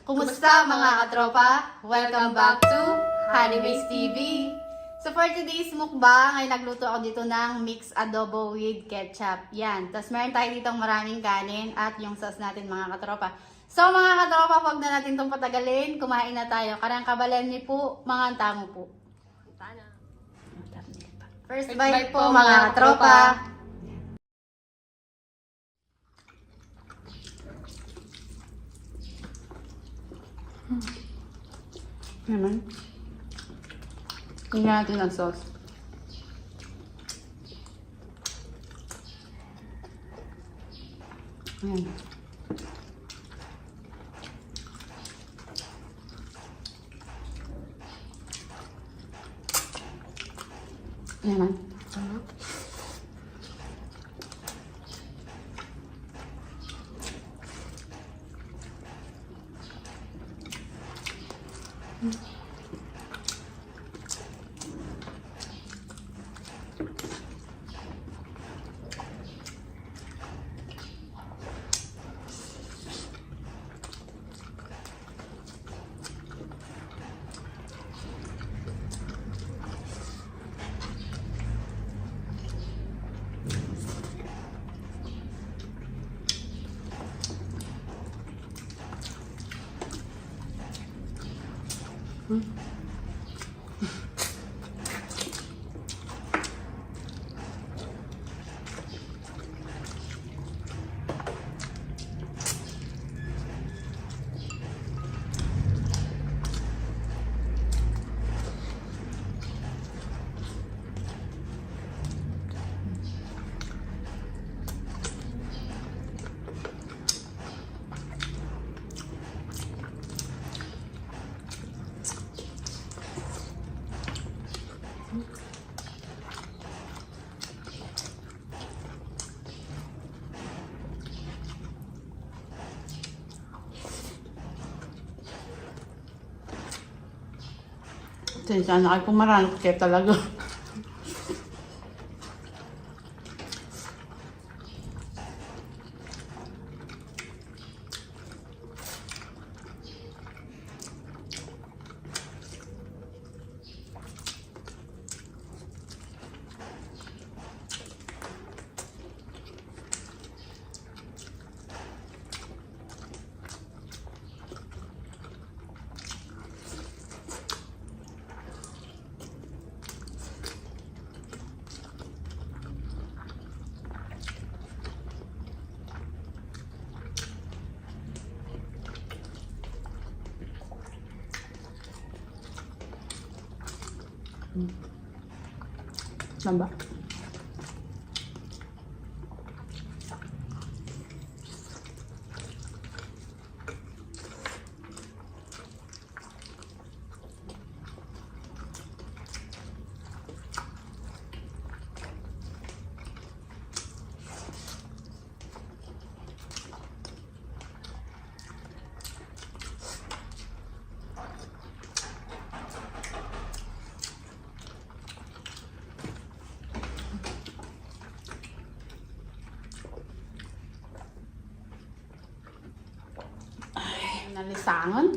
Kumusta mga katropa? Welcome back to Honeyways TV. So for today's mukbang ay nagluto ako dito ng mixed adobo with ketchup. Yan. Tapos meron tayo ditong maraming kanin at yung sauce natin mga katropa. So mga katropa, wag na natin itong patagalin. Kumain na tayo. Karang kabalan niyo po, mga antamo po. First bite po mga katropa. Naman. Tingnan natin ang sauce. Ayan. Naman. Sensya na kayo pumaranot kayo talaga. Lamba. Nalisangan.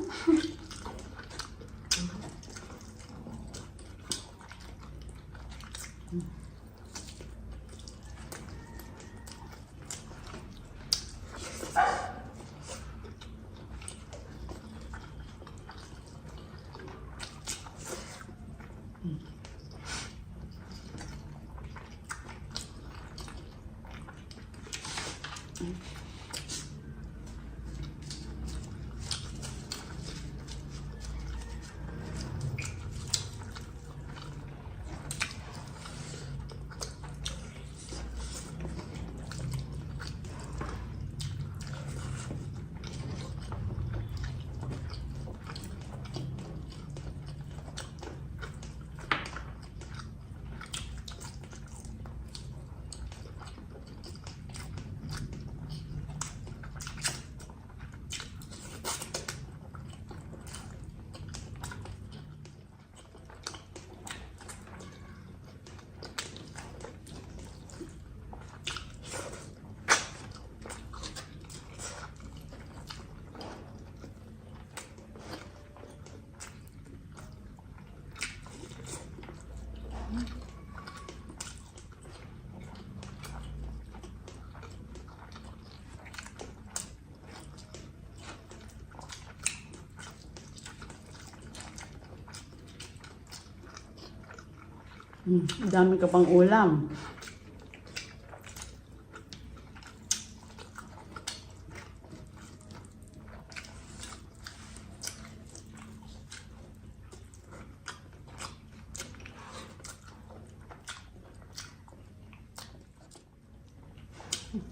Dami ka pang ulam.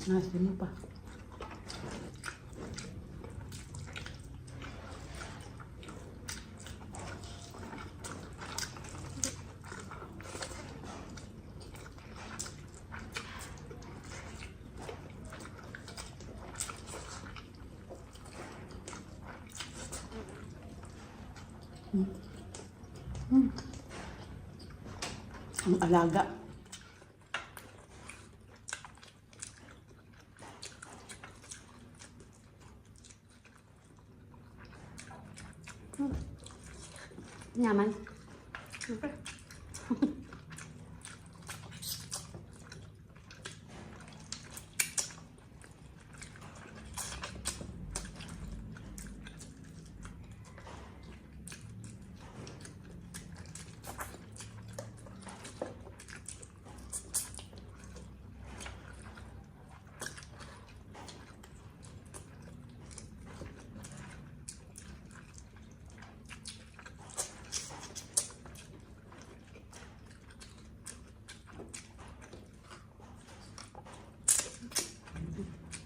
Nasi mo pa. Ang alaga. Nyaman.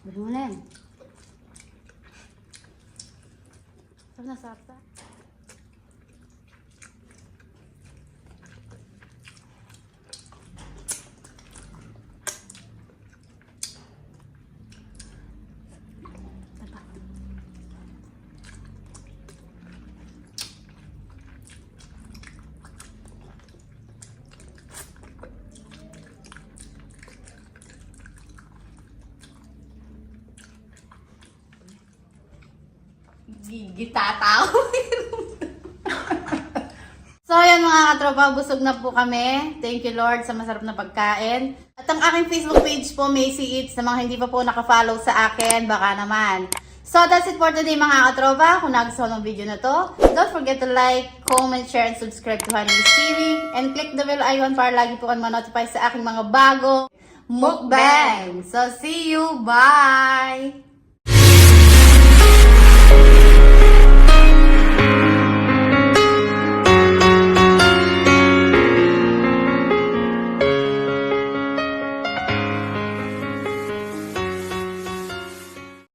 Balik mo na yan. Sarap na sarap na. Gigitataw. So, ayan mga katropa, busog na po kami. Thank you Lord sa masarap na pagkain. At ang aking Facebook page po, Macy Eats, na mga hindi pa po nakafollow sa akin, baka naman. So, that's it for today mga katropa. Kung nagustuhan ng video na to, don't forget to like, comment, share, and subscribe to Honeybees TV. And click the bell icon para lagi po kayo ma-notify sa aking mga bago mukbang. So, see you! Bye!